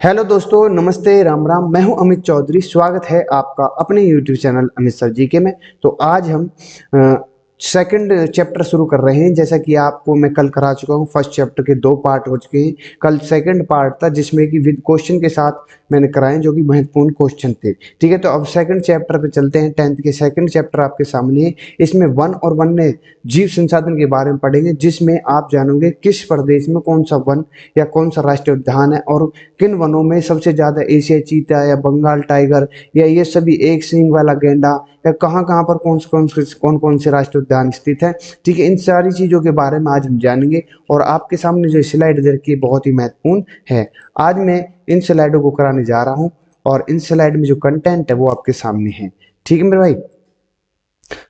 Hello दोस्तों, नमस्ते, राम राम। मैं हूं अमित चौधरी। स्वागत है आपका अपने यूट्यूब चैनल अमित सर जी के में। तो आज हम सेकंड चैप्टर शुरू कर रहे हैं। जैसा कि आपको मैं कल करा चुका हूं, फर्स्ट चैप्टर के 2 पार्ट हो चुके हैं। कल सेकंड पार्ट था जिसमें कि विद क्वेश्चन के साथ मैंने कराए, जो कि महत्वपूर्ण क्वेश्चन थे। ठीक है, तो अब सेकंड चैप्टर पे चलते हैं। 10th के सेकंड चैप्टर आपके सामने है। इसमें वन और वन ने जीव संसाधन के बारे में पढ़ेंगे, जिसमें आप जानोगे किस प्रदेश में कौन सा वन या कौन सा राष्ट्रीय उद्यान है, और किन वनों में सबसे ज्यादा एशियाई चीता या बंगाल टाइगर या ये सभी एक सींग वाला गेंडा, या कहाँ कहाँ पर कौन कौन से राष्ट्रीय उद्यान स्थित है। ठीक है, इन सारी चीजों के बारे में आज हम जानेंगे। और आपके सामने जो स्लाइड दे रखी है बहुत ही महत्वपूर्ण है। आज मैं इन स्लाइडों को कराने जा रहा हूँ, और इन स्लाइड में जो कंटेंट है वो आपके सामने है। ठीक है मेरे भाई।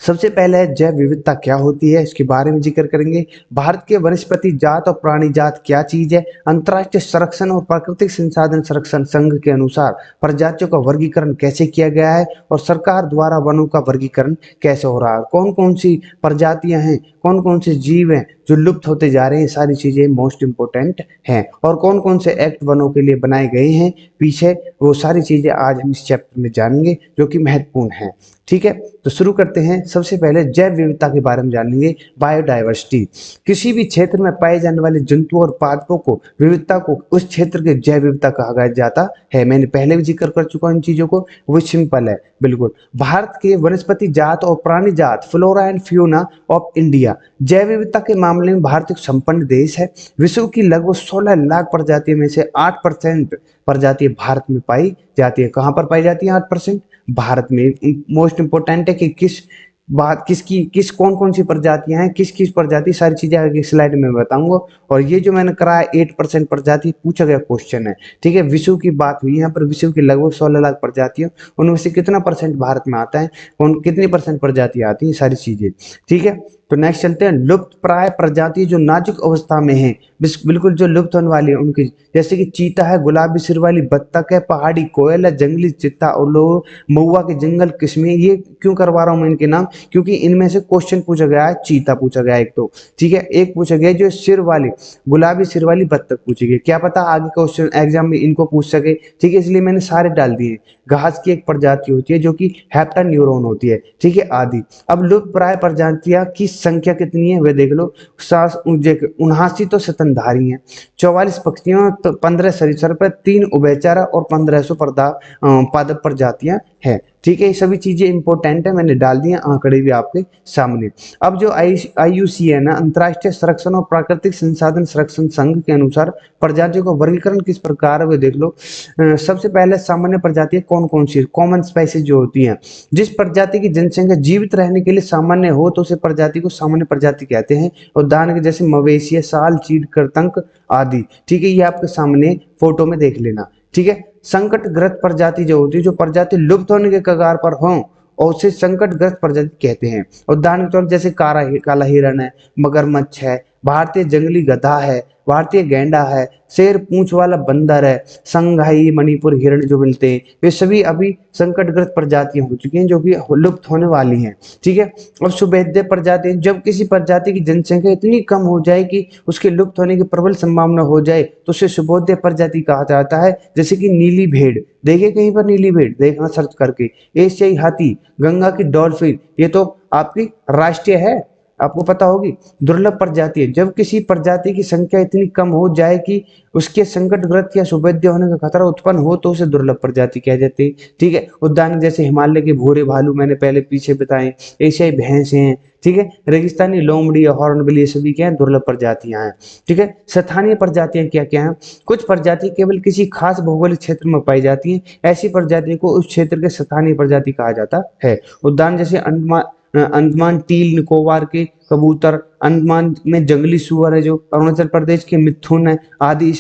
सबसे पहले जैव विविधता क्या होती है, इसके बारे में जिक्र करेंगे। भारत के वनस्पति जात और प्राणी जात क्या चीज है। अंतर्राष्ट्रीय संरक्षण और प्राकृतिक संसाधन संरक्षण संघ के अनुसार प्रजातियों का वर्गीकरण कैसे किया गया है, और सरकार द्वारा वनों का वर्गीकरण कैसे हो रहा है। कौन कौन सी प्रजातियां हैं, कौन कौन से जीव हैं जो लुप्त होते जा रहे हैं, सारी चीजें मोस्ट इंपोर्टेंट हैं। और कौन कौन से एक्ट वनों के लिए बनाए गए हैं पीछे, वो सारी चीजें आज हम इस चैप्टर में जानेंगे, जो कि महत्वपूर्ण है। ठीक है, तो शुरू करते हैं। सबसे पहले जैव विविधता के बारे में जानेंगे। बायोडाइवर्सिटी किसी भी क्षेत्र में पाए जाने वाले जंतुओं और पादपों को, विविधता को उस क्षेत्र के जैव विविधता कहा जाता है। मैंने पहले भी जिक्र कर चुका हूं इन चीजों को, वो सिंपल है बिल्कुल। भारत के वनस्पति जात और प्राणी जात, flora and fauna of India, जैव विविधता के मामले में भारत एक संपन्न देश है। विश्व की लगभग 16 लाख प्रजातियों में से 8% प्रजातियां भारत में पाई जाती है। कहां पर पाई जाती है 8%? भारत में। मोस्ट इंपोर्टेंट है कि किस कौन कौन सी प्रजातियां हैं, किस किस प्रजाति, सारी चीजें आगे स्लाइड में बताऊंगा। और ये जो मैंने कराया 8% प्रजाति पूछा गया क्वेश्चन है। ठीक है, विश्व की बात हुई यहाँ पर। विश्व की लगभग 16 लाख प्रजातियों, उनमें से कितना परसेंट भारत में आता है, कौन कितनी परसेंट प्रजातियां आती है, सारी चीजें। ठीक है, तो नेक्स्ट चलते हैं। लुप्त प्राय प्रजाति जो नाजुक अवस्था में है, बिल्कुल जो लुप्त होने वाली है उनकी, जैसे कि चीता है, गुलाबी सिर वाली बत्तख है, पहाड़ी कोयल है, जंगली चित्ता और लोग महुआ के जंगल किस्में। ये क्यों करवा रहा हूं मैं इनके नाम, क्योंकि इनमें से क्वेश्चन पूछा गया है। चीता पूछा गया एक तो, ठीक है, एक पूछा गया जो सिर वाली, गुलाबी सिर वाली बत्तख पूछी गई। क्या पता आगे क्वेश्चन एग्जाम में इनको पूछ सके। ठीक है, इसलिए मैंने सारे डाल दिए। घास की एक प्रजाति होती है जो कि हेप्टान्यूरोन होती है। ठीक है, आदि। अब लुप्त प्राय प्रजातियां की संख्या कितनी है वे देख लो। 79 तो स्तनधारी है, 44 पक्षियों, तो 15 सरीसृप, 3 उभयचर और 1500 पादप प्रजातियां हैं। ठीक है, ये सभी चीजें इंपॉर्टेंट है, मैंने डाल दिए आंकड़े भी आपके सामने। अब जो IUCN है ना, अंतर्राष्ट्रीय संरक्षण और प्राकृतिक संसाधन संरक्षण संघ के अनुसार प्रजातियों का वर्गीकरण किस प्रकार है वे देख लो। सबसे पहले सामान्य प्रजातियां कौन कौन सी, कॉमन स्पेसीज जो होती हैं, जिस प्रजाति की जनसंख्या जीवित रहने के लिए सामान्य हो तो उसे प्रजाति को सामान्य प्रजाति कहते हैं। उदाहरण के जैसे मवेशी, साल, चीड़, कृंतक आदि। ठीक है, ये आपके सामने फोटो में देख लेना। ठीक है, संकटग्रस्त प्रजाति जो होती है, जो प्रजाति लुप्त होने के कगार पर हो, और उसे संकटग्रस्त प्रजाति कहते हैं। उदाहरण के तौर जैसे काला हिरण है, मगरमच्छ है, भारतीय जंगली गधा है, भारतीय गैंडा है, शेर पूंछ वाला बंदर है, संघाई मणिपुर हिरण जो मिलते हैं, ये सभी अभी संकटग्रस्त प्रजातियां हो चुकी हैं, जो कि लुप्त होने वाली हैं। ठीक है, अब सुभेद्य प्रजाति, जब किसी प्रजाति की जनसंख्या इतनी कम हो जाए कि उसके लुप्त होने की प्रबल संभावना हो जाए तो उसे सुभोध्य प्रजाति कहा जाता है। जैसे कि नीली भेड़, देखिए कहीं पर नीली भेड़, देखना सर्च करके। एशियाई हाथी, गंगा की डॉल्फिन, ये तो आपकी राष्ट्रीय है, आपको पता होगी। दुर्लभ प्रजाति है, जब किसी प्रजाति की संख्या इतनी कम हो जाए कि उसके संकटग्रस्त या सुभेद्य होने का खतरा उत्पन्न हो तो उसे दुर्लभ प्रजाति कह जाते हैं। ठीक है, उदाहरण जैसे हिमालय के भूरे भालू, मैंने पहले पीछे बताए, एशियाई भैंस हैं। ठीक है, रेगिस्तानी लोमड़ी और हॉर्नबिल, ये सभी क्या है, दुर्लभ प्रजातियां हैं। ठीक है, स्थानीय प्रजातियां क्या क्या हैं। कुछ प्रजाति केवल किसी खास भौगोलिक क्षेत्र में पाई जाती हैं, ऐसी प्रजाति को उस क्षेत्र के स्थानीय प्रजाति कहा जाता है। उदाहरण जैसे अंडमान टील निकोबार के कबूतर, अंडमान में जंगली सुअर है, जो अरुणाचल प्रदेश के मिथुन है आदि।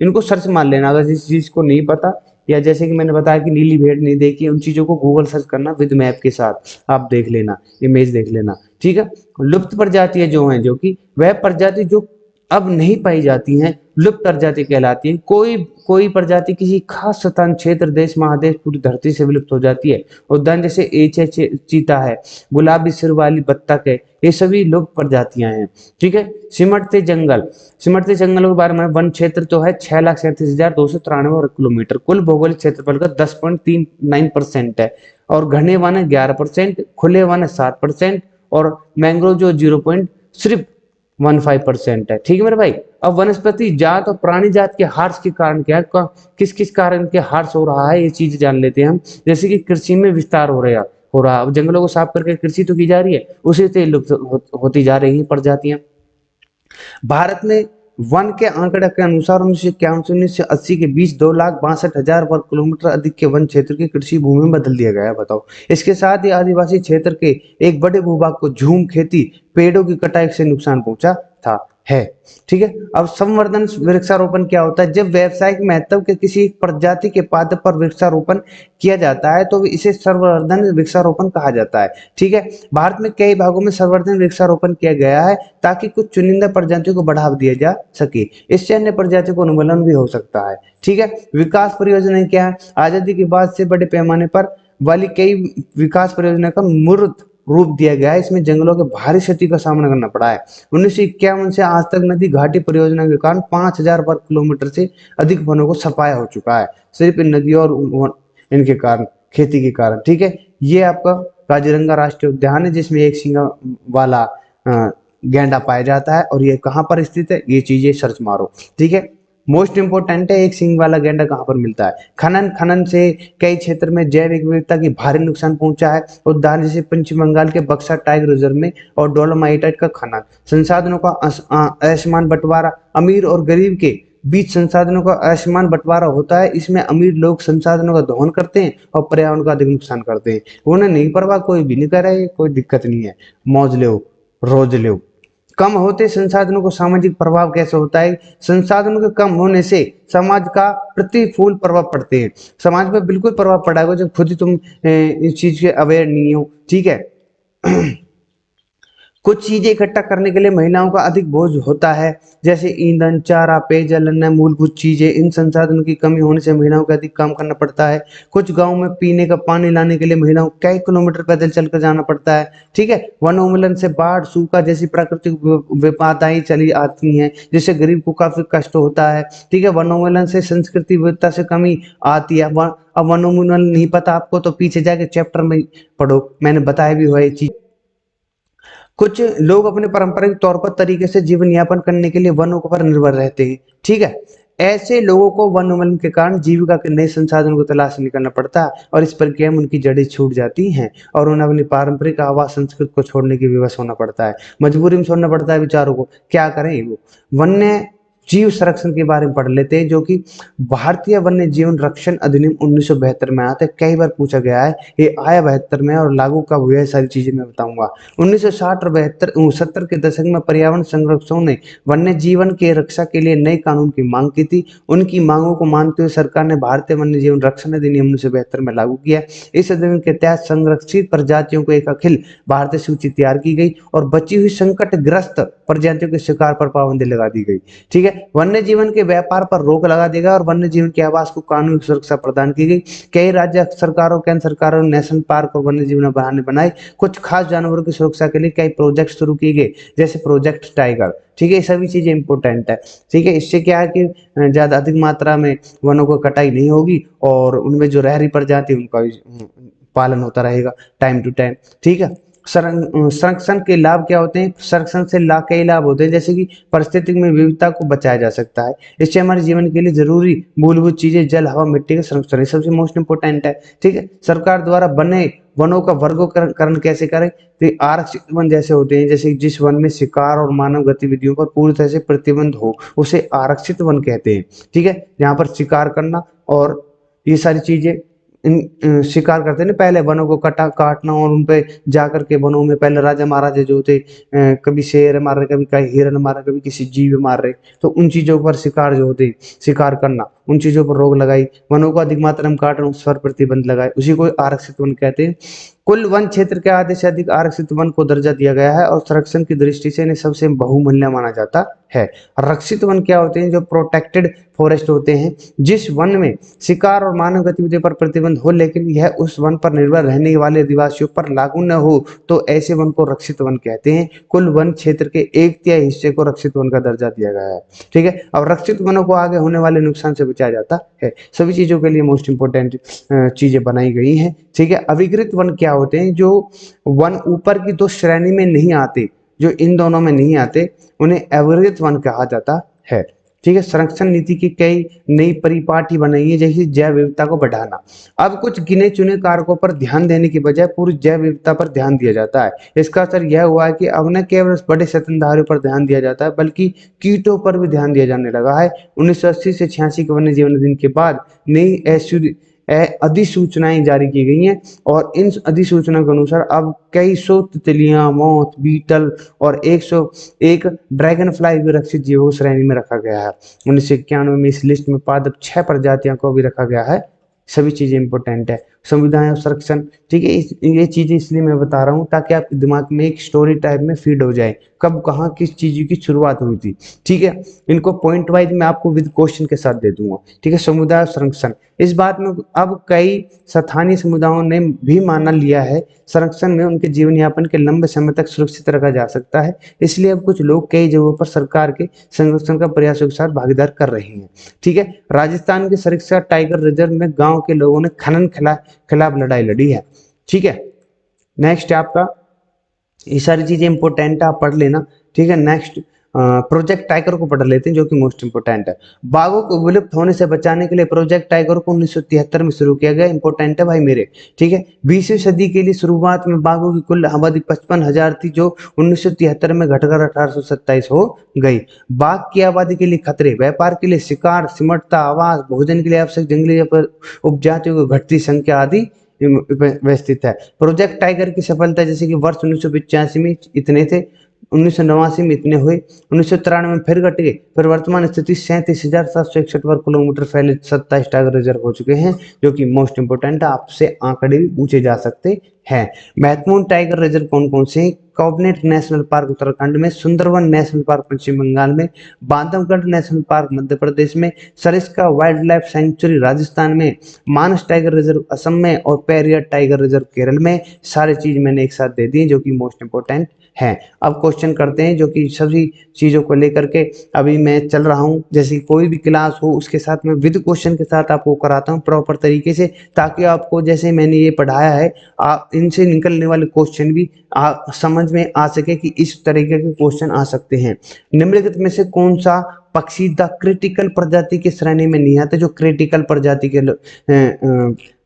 इनको सर्च मार लेना अगर इस चीज को नहीं पता, या जैसे कि मैंने बताया कि नीली भेड़ नहीं देखी, उन चीजों को गूगल सर्च करना विद मैप के साथ, आप देख लेना, इमेज देख लेना। ठीक है, लुप्त प्रजातियां जो हैं, जो कि वह प्रजाति जो अब नहीं पाई जाती हैं, लुप्त प्रजाति कहलाती हैं। कोई कोई प्रजाति किसी खास स्थान, क्षेत्र, देश, महादेश, पूरी धरती से विलुप्त हो जाती है। उदाहरण जैसे एचे चीता है, गुलाबी सिर वाली बत्तख है, ये सभी लुप्त प्रजातियां हैं। ठीक है। सिमटते जंगलों के बारे में, वन क्षेत्र तो है 6,37,293 वर्ग किलोमीटर, कुल भौगोलिक क्षेत्रफल का 10.39% है, और घने वन है 11%, खुले वन है 7%, और मैंग्रोव जो सिर्फ 15% है। ठीक है मेरे भाई। अब वनस्पति जात और प्राणी जात के ह्रास के कारण क्या है, किस किस कारण के ह्रास हो रहा है, ये चीज जान लेते हैं हम। जैसे कि कृषि में विस्तार हो रहा। अब जंगलों को साफ करके कृषि तो की जा रही है, उसी से लुप्त होती जा रही है प्रजातियां। भारत में वन के आंकड़े के अनुसार 1991 से 1980 के बीच 2,62,000 वर्ग किलोमीटर अधिक के वन क्षेत्र की कृषि भूमि में बदल दिया गया है। बताओ। इसके साथ ही आदिवासी क्षेत्र के एक बड़े भूभाग को झूम खेती, पेड़ों की कटाई से नुकसान पहुंचा था है। ठीक है। अब संवर्धन वृक्षारोपण क्या होता है, जब व्यावसायिक महत्व के किसी प्रजाति के पादप पर वृक्षारोपण किया जाता है तो इसे संवर्धन वृक्षारोपण कहा जाता है। ठीक है। भारत में कई भागों में संवर्धन वृक्षारोपण किया गया है ताकि कुछ चुनिंदा प्रजातियों को बढ़ावा दिया जा सके। इससे अन्य प्रजातियों को उन्मूलन भी हो सकता है। ठीक है। विकास परियोजनाएं क्या है, आजादी के बाद से बड़े पैमाने पर वाली कई विकास परियोजना का मूर्त रूप दिया गया है। इसमें जंगलों के भारी क्षति का सामना करना पड़ा है। 1951 से आज तक नदी घाटी परियोजना के कारण 5,000 वर्ग किलोमीटर से अधिक वनों को सफाया हो चुका है, सिर्फ इन नदियों और इनके कारण, खेती के कारण। ठीक है। ये आपका काजीरंगा राष्ट्रीय उद्यान है, जिसमें एक सींगा वाला गैंडा पाया जाता है, और ये कहाँ पर स्थित है, ये चीजें सर्च मारो। ठीक है। मोस्ट इंपोर्टेंट है, एक सींग वाला गैंडा कहाँ पर मिलता है। खनन से कई क्षेत्र में जैव विविधता की भारी नुकसान पहुंचा है। उदाहरण जैसे पश्चिम बंगाल के बक्सर टाइगर रिजर्व में और डोलोमाइटाइट का खनन। संसाधनों का असमान बंटवारा, अमीर और गरीब के बीच संसाधनों का असमान बंटवारा होता है। इसमें अमीर लोग संसाधनों का दोहन करते हैं और पर्यावरण का अधिक नुकसान करते हैं। उन्हें नहीं परवाह, कोई भी नहीं कर रहा है, कोई दिक्कत नहीं है, मौज लो, रोज लो। कम होते संसाधनों को सामाजिक प्रभाव कैसे होता है, संसाधनों के कम होने से समाज का प्रतिकूल प्रभाव पड़ते हैं। समाज पर बिल्कुल प्रभाव पड़ेगा जब खुद ही तुम इस चीज के अवेयर नहीं हो। ठीक है। कुछ चीजें इकट्ठा करने के लिए महिलाओं का अधिक बोझ होता है, जैसे ईंधन, चारा, पेयजल, अन्य मूलभूत चीजें। इन संसाधनों की कमी होने से महिलाओं को अधिक काम करना पड़ता है। कुछ गांव में पीने का पानी लाने के लिए महिलाओं को कई किलोमीटर पैदल चलकर जाना पड़ता है। ठीक है। वनोन्मूलन से बाढ़, सूखा जैसी प्राकृतिक विपदाएं चली आती हैं, जिससे गरीब को काफी कष्ट होता है। ठीक है। वनोन्मूलन से संस्कृति विविधता से कमी आती है। अब वनोन्मूलन नहीं पता आपको तो पीछे जाके चैप्टर में पढ़ो, मैंने बताया भी हुआ ये चीज। कुछ लोग अपने पारंपरिक तौर पर तरीके से जीवन यापन करने के लिए वनों पर निर्भर रहते हैं। ठीक है। ऐसे लोगों को वनोन्मूलन के कारण जीविका के नए संसाधनों को तलाश निकलना पड़ता है, और इस प्रक्रिया में उनकी जड़ें छूट जाती हैं और उन्हें अपनी पारंपरिक आवास संस्कृति को छोड़ने की विवश होना पड़ता है, मजबूरी में छोड़ना पड़ता है बेचारों को। क्या करें वो। वन्य जीव संरक्षण के बारे में पढ़ लेते हैं, जो कि भारतीय वन्य जीवन रक्षण अधिनियम 1972 में आता है। कई बार पूछा गया है, ये आया 72 में और लागू कब हुआ है, सारी चीजें मैं बताऊंगा। 1960 और 70 के दशक में पर्यावरण संरक्षकों ने वन्य जीवन के रक्षा के लिए नए कानून की मांग की थी। उनकी मांगों को मानते हुए सरकार ने भारतीय वन्य जीवन रक्षण अधिनियम 1972 में लागू किया। इस अधिनियम के तहत संरक्षित प्रजातियों को एक अखिल भारतीय सूची तैयार की गई और बची हुई संकटग्रस्त प्रजातियों के शिकार पर पाबंदी लगा दी गई। ठीक है। वन्य जीवन के व्यापार पर रोक लगा देगा और वन्य जीवन के आवास को कानूनी सुरक्षा प्रदान की गई। कई राज्य सरकारों, केंद्र सरकारों ने नेशनल पार्क और वन्य जीवन अभयारण्य बनाए। कुछ खास जानवरों की सुरक्षा के लिए कई प्रोजेक्ट शुरू किए गए, जैसे प्रोजेक्ट टाइगर। ठीक है। ये सभी चीजें इंपॉर्टेंट है। ठीक है। इससे क्या है कि ज्यादा अधिक मात्रा में वनों को कटाई नहीं होगी और उनमें जो रह रही प्रजाति उनका पालन होता रहेगा टाइम टू टाइम। ठीक है। संरक्षण के लाभ क्या होते हैं, संरक्षण से कई लाभ होते हैं, जैसे कि पारिस्थितिक में विविधता को बचाया जा सकता है। इससे हमारे जीवन के लिए जरूरी मूलभूत चीजें जल, हवा, मिट्टी का संरक्षण सबसे मोस्ट इंपोर्टेंट है। ठीक है। सरकार द्वारा बने वनों का वर्गीकरण कैसे करें, तो आरक्षित वन जैसे होते हैं, जैसे जिस वन में शिकार और मानव गतिविधियों पर पूरी तरह से प्रतिबंध हो उसे आरक्षित वन कहते हैं। ठीक है। यहाँ पर शिकार करना और ये सारी चीजें शिकार करते ना, पहले वनों को काटना और उन पे जाकर के वनों में पहले राजा महाराजा जो थे कभी शेर मार रहे, कभी कहीं हिरन मार रहे, कभी किसी जीव मार रहे, तो उन चीजों पर शिकार जो होते शिकार करना, उन चीजों पर रोक लगाई। वनों को अधिक मात्रा में काटना, उस पर प्रतिबंध लगाए, उसी को आरक्षित वन कहते हैं। कुल वन क्षेत्र के आधे से अधिक आरक्षित वन को दर्जा दिया गया है और संरक्षण की दृष्टि से इन्हें सबसे बहुमूल्य माना जाता है। रक्षित वन क्या होते हैं? जो प्रोटेक्टेड फॉरेस्ट होते हैं, जिस वन में शिकार और मानव गतिविधियों पर प्रतिबंध हो लेकिन यह उस वन पर निर्भर रहने वाले अधिवासियों पर लागू न हो, तो ऐसे वन को रक्षित वन कहते हैं। कुल वन क्षेत्र के 1/3 हिस्से को रक्षित वन का दर्जा दिया गया है। ठीक है, अब रक्षित वनों को आगे होने वाले नुकसान से बचाया जाता है। सभी चीजों के लिए मोस्ट इंपोर्टेंट चीजें बनाई गई हैं। ठीक है, अविकृत वन क्या होते हैं? जो वन ऊपर की दो श्रेणी में नहीं आते, जो इन दोनों में नहीं आते, उन्हें अविकृत वन कहा जाता है। ठीक है, संरक्षण नीति की कई नई परिपाटी बनाई है, जैसे जैव विविधता को बढ़ाना। अब कुछ गिने चुने कारकों पर ध्यान देने की बजाय पूरी जैव विविधता पर ध्यान दिया जाता है। इसका असर यह हुआ है कि अब न केवल बड़े स्तनधारियों पर ध्यान दिया जाता है, बल्कि कीटों पर भी ध्यान दिया जाने लगा है। 1980 से 86 के वन्य जीवन दिन के बाद नई अधिसूचनाएं जारी की गई हैं, और इन अधिसूचना के अनुसार अब कई सौ तितलियां, मोथ, बीटल और 101 ड्रैगन फ्लाई भी रक्षित जीवों की श्रेणी में रखा गया है। 1991 में इस लिस्ट में पादप 6 प्रजातियों को भी रखा गया है। सभी चीजें इंपॉर्टेंट है। संविधान और संरक्षण, ठीक है, ये चीजें इसलिए मैं बता रहा हूँ ताकि आपके दिमाग में एक स्टोरी टाइप में फीड हो जाए, कब कहाँ किस चीज की शुरुआत हुई थी। ठीक है, इनको पॉइंट वाइज मैं आपको विद क्वेश्चन के साथ दे दूंगा। ठीक है, समुदाय और संरक्षण, इस बात में अब कई स्थानीय समुदायों ने भी मान लिया है संरक्षण में उनके जीवन यापन के लंबे समय तक सुरक्षित रखा जा सकता है। इसलिए अब कुछ लोग कई जगहों पर सरकार के संरक्षण का प्रयासों के साथ भागीदार कर रहे हैं। ठीक है, राजस्थान के सरिस्का टाइगर रिजर्व में गांव के लोगों ने खनन खिलाफ लड़ाई लड़ी है। ठीक है, नेक्स्ट है आपका, ये सारी चीजें इंपॉर्टेंट है, आप पढ़ लेना। ठीक है, नेक्स्ट प्रोजेक्ट टाइगर को पढ़ लेते हैं, जो कि मोस्ट इंपोर्टेंट है। बाघों को विलुप्त होने से बचाने के लिए प्रोजेक्ट टाइगर को 1973 में शुरू किया गया। इंपॉर्टेंट है भाई मेरे। ठीक है, 20वीं सदी के लिए शुरुआत में बाघों की कुल आबादी 55,000 थी, जो 1973 में घटकर 1827 हो गई। बाघ की आबादी के लिए खतरे, व्यापार के लिए शिकार, सिमटता आवास, भोजन के लिए आवश्यक जंगली उपजातियों की घटती संख्या आदि व्यवस्थित है। प्रोजेक्ट टाइगर की सफलता, जैसे कि वर्ष 1985 में इतने थे, 1989 में इतने हुए, 1993 में फिर घट गए, फिर वर्तमान स्थिति 37,761 वर्ग किलोमीटर फैले 27 टाइगर रिजर्व हो चुके हैं, जो कि मोस्ट इंपोर्टेंट है, आपसे आंकड़े भी पूछे जा सकते हैं। महत्वपूर्ण टाइगर रिजर्व कौन कौन से हैं? कॉर्बेट नेशनल पार्क उत्तराखंड में, सुंदरवन नेशनल पार्क पश्चिम बंगाल में, बांधवगढ़ नेशनल पार्क मध्य प्रदेश में, Sariska wild life sanctuary Rajasthan में, मानस टाइगर रिजर्व असम में, और पेरियार टाइगर रिजर्व केरल में। सारी चीज मैंने एक साथ दे दी, जो कि मोस्ट इंपोर्टेंट है। अब क्वेश्चन करते हैं, जो कि सभी चीजों को लेकर के अभी मैं चल रहा हूं, जैसे कोई भी क्लास हो उसके साथ मैं विद क्वेश्चन के साथ आपको कराता हूं प्रॉपर तरीके से, ताकि आपको जैसे मैंने ये पढ़ाया है, आप इनसे निकलने वाले क्वेश्चन भी आप समझ में आ सके कि इस तरीके के क्वेश्चन आ सकते हैं। निम्नलिखित में से कौन सा पक्षी द क्रिटिकल प्रजाति की श्रेणी में नहीं आता? जो क्रिटिकल प्रजाति के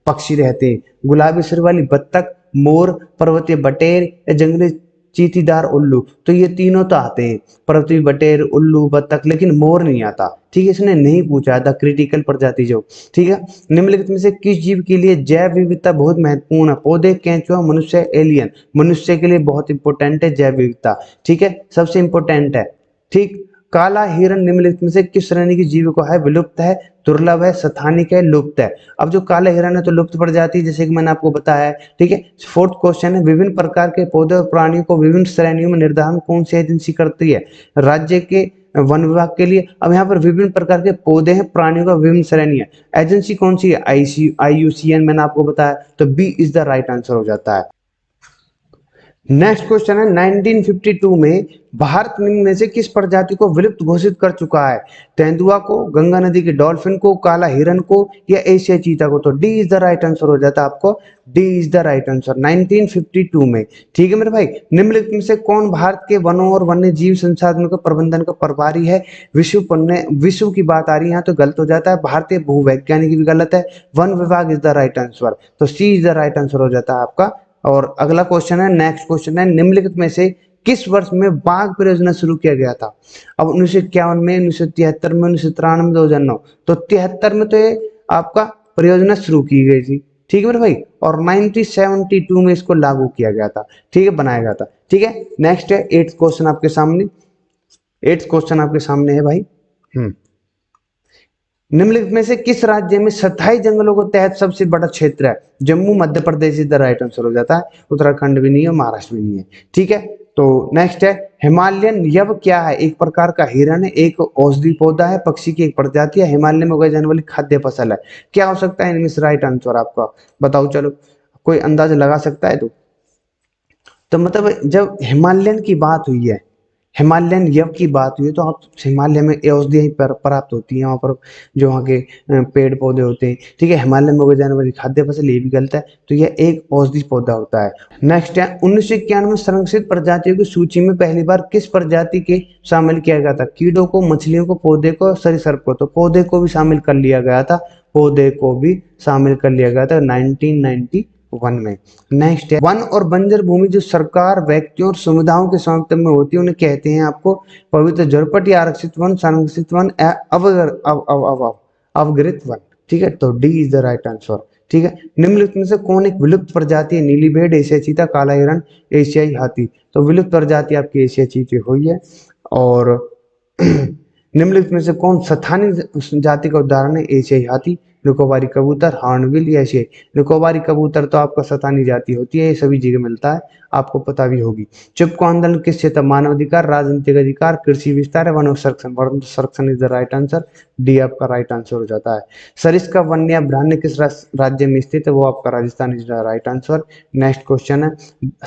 पक्षी रहते हैं, गुलाबी सिर वाली बत्तख, मोर, पर्वतीय बटेर या जंगली चींटीदार उल्लू। तो ये तीनों तो आते हैं, पर्वतीय बटेर, उल्लू, बत्तख, लेकिन मोर नहीं आता। ठीक है, इसने नहीं पूछा था क्रिटिकल प्रजाति जो। ठीक है, निम्नलिखित में से किस जीव के लिए जैव विविधता बहुत महत्वपूर्ण है? पौधे, केंचुआ, मनुष्य, एलियन। मनुष्य के लिए बहुत इंपॉर्टेंट है जैव विविधता। ठीक है, सबसे इंपॉर्टेंट है। ठीक, काला हिरण निम्नलिखित में से किस श्रेणी की जीव को है? विलुप्त है, दुर्लभ है, स्थानिक है, लुप्त है। अब जो काला हिरण है तो लुप्त पड़ जाती है, जैसे कि मैंने आपको बताया है। ठीक है, फोर्थ क्वेश्चन है, विभिन्न प्रकार के पौधे और प्राणियों को विभिन्न श्रेणियों में निर्धारण कौन सी एजेंसी करती है? राज्य के वन विभाग के लिए। अब यहाँ पर विभिन्न प्रकार के पौधे हैं, प्राणियों का विभिन्न श्रेणी है, एजेंसी कौन सी है? IUCN मैंने आपको बताया, तो B is the right answer हो जाता है। नेक्स्ट क्वेश्चन है, 1952 में भारत निम्न में से किस प्रजाति को विलुप्त घोषित कर चुका है? तेंदुआ को, गंगा नदी के डॉल्फिन को, काला हिरन को, या एशिया चीता को? तो D is the right answer हो जाता है आपको। D is the right answer 1952 में। ठीक है मेरे भाई, निम्नलिखित में से कौन भारत के वनों और वन्य जीव संसाधनों के प्रबंधन का प्रभारी है? विश्व की बात आ रही है यहाँ तो गलत हो जाता है, भारतीय भूवैज्ञानिक भी गलत है, वन विभाग इज द राइट आंसर, तो सी इज द राइट आंसर हो जाता है आपका। और अगला क्वेश्चन है, नेक्स्ट क्वेश्चन है, निम्नलिखित में से किस वर्ष में बाघ परियोजना शुरू किया गया था? अब 1951 में, 1973 में, 1993 में, 2009। तो 73 में तो ये आपका परियोजना शुरू की गई थी। ठीक है मेरे भाई, और 1972 में इसको लागू किया गया था। ठीक है, बनाया गया था। ठीक है, नेक्स्ट है 8th क्वेश्चन आपके सामने। 8th क्वेश्चन आपके सामने है भाई। निम्नलिखित में से किस राज्य में स्थायी जंगलों को तहत सबसे बड़ा क्षेत्र है? Jammu, Madhya Pradesh is the right answer हो जाता है। उत्तराखंड भी नहीं है, महाराष्ट्र भी नहीं है। ठीक है, तो नेक्स्ट है हिमालयन यव क्या है? एक प्रकार का हिरण है, एक औषधि पौधा है, पक्षी की एक प्रजाति है, हिमालय में उगाई जाने वाली खाद्य फसल है। क्या हो सकता है इनमें से राइट आंसर आपका? बताओ चलो, कोई अंदाजा लगा सकता है? तो मतलब जब हिमालयन की बात हुई है, हिमालयन यव की बात हुई है, तो आप हिमालय में ये औषधियाँ प्राप्त होती हैं वहाँ पर, जो वहाँ के पेड़ पौधे होते हैं। ठीक है, हिमालय में उगाई जाने वाली खाद्य फसल, ये भी गलत है। तो यह एक औषधि पौधा होता है। नेक्स्ट है 1991 में संरक्षित प्रजातियों की सूची में पहली बार किस प्रजाति के शामिल किया गया था? कीड़ों को, मछलियों को, पौधे को, सरीसृप को? तो पौधे को भी शामिल कर लिया गया था, पौधे को भी शामिल कर लिया गया था 1991 में। नेक्स्ट है वन और बंजर भूमि जो सरकार, व्यक्तियों और समुदायों के स्वामित्व में होती है, उन्हें कहते हैं आपको पवित्र झरपट या आरक्षित वन, संरक्षित वन, अवग्रहित वन। ठीक है, तो D is the right answer. ठीक है, निम्नलिखित में से कौन एक विलुप्त प्रजाति है? नीली भेड़, एशियाई चीता, काला हिरण, एशियाई हाथी? तो विलुप्त प्रजाति आपकी एशियाई चीते हुई है। और निम्नलिखित में से कौन स्थानीय जाति का उदाहरण है? एशियाई हाथी, निकोबारी कबूतर, हॉर्नबिल या एशियाई? निकोबारी कबूतर तो आपका स्थानीय जाति होती है, ये सभी जगह मिलता है, आपको पता भी होगी। चिपको आंदोलन किस क्षेत्र? मानव अधिकार, राजनीतिक अधिकार, कृषि विस्तार है, वन संरक्षण? वन संरक्षण is the right answer. D आपका राइट आंसर हो जाता है। सरिस्का वन्यप्राणी किस राज्य में स्थित है? वो आपका Rajasthan is the right answer. Next question है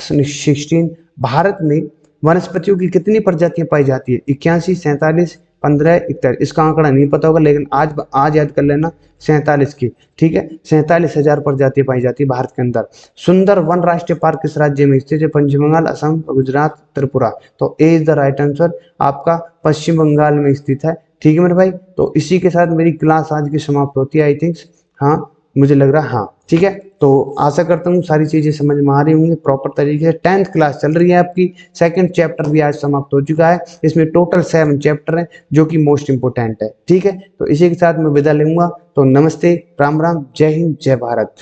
16, भारत में वनस्पतियों की कितनी प्रजातियां पाई जाती है? 81, 47, 15, 41? इसका आंकड़ा नहीं पता होगा, लेकिन आज याद कर लेना 47 की। ठीक है, 47,000 प्रजातियां पाई जाती है भारत के अंदर। सुंदर वन राष्ट्रीय पार्क किस राज्य में स्थित है? पश्चिम बंगाल, असम, गुजरात, त्रिपुरा? तो ए इज द राइट आंसर, आपका पश्चिम बंगाल में स्थित है। ठीक है मेरे भाई, तो इसी के साथ मेरी क्लास आज की समाप्त होती है, आई थिंक। हाँ, मुझे लग रहा, हाँ ठीक है। तो आशा करता हूँ सारी चीजें समझ में आ रही होंगी प्रॉपर तरीके से। 10th क्लास चल रही है आपकी, सेकंड चैप्टर भी आज समाप्त हो चुका है। इसमें टोटल 7 चैप्टर हैं जो कि मोस्ट इंपोर्टेंट है। ठीक है, तो इसी के साथ मैं विदा लूंगा। तो नमस्ते, राम राम, जय हिंद, जय भारत।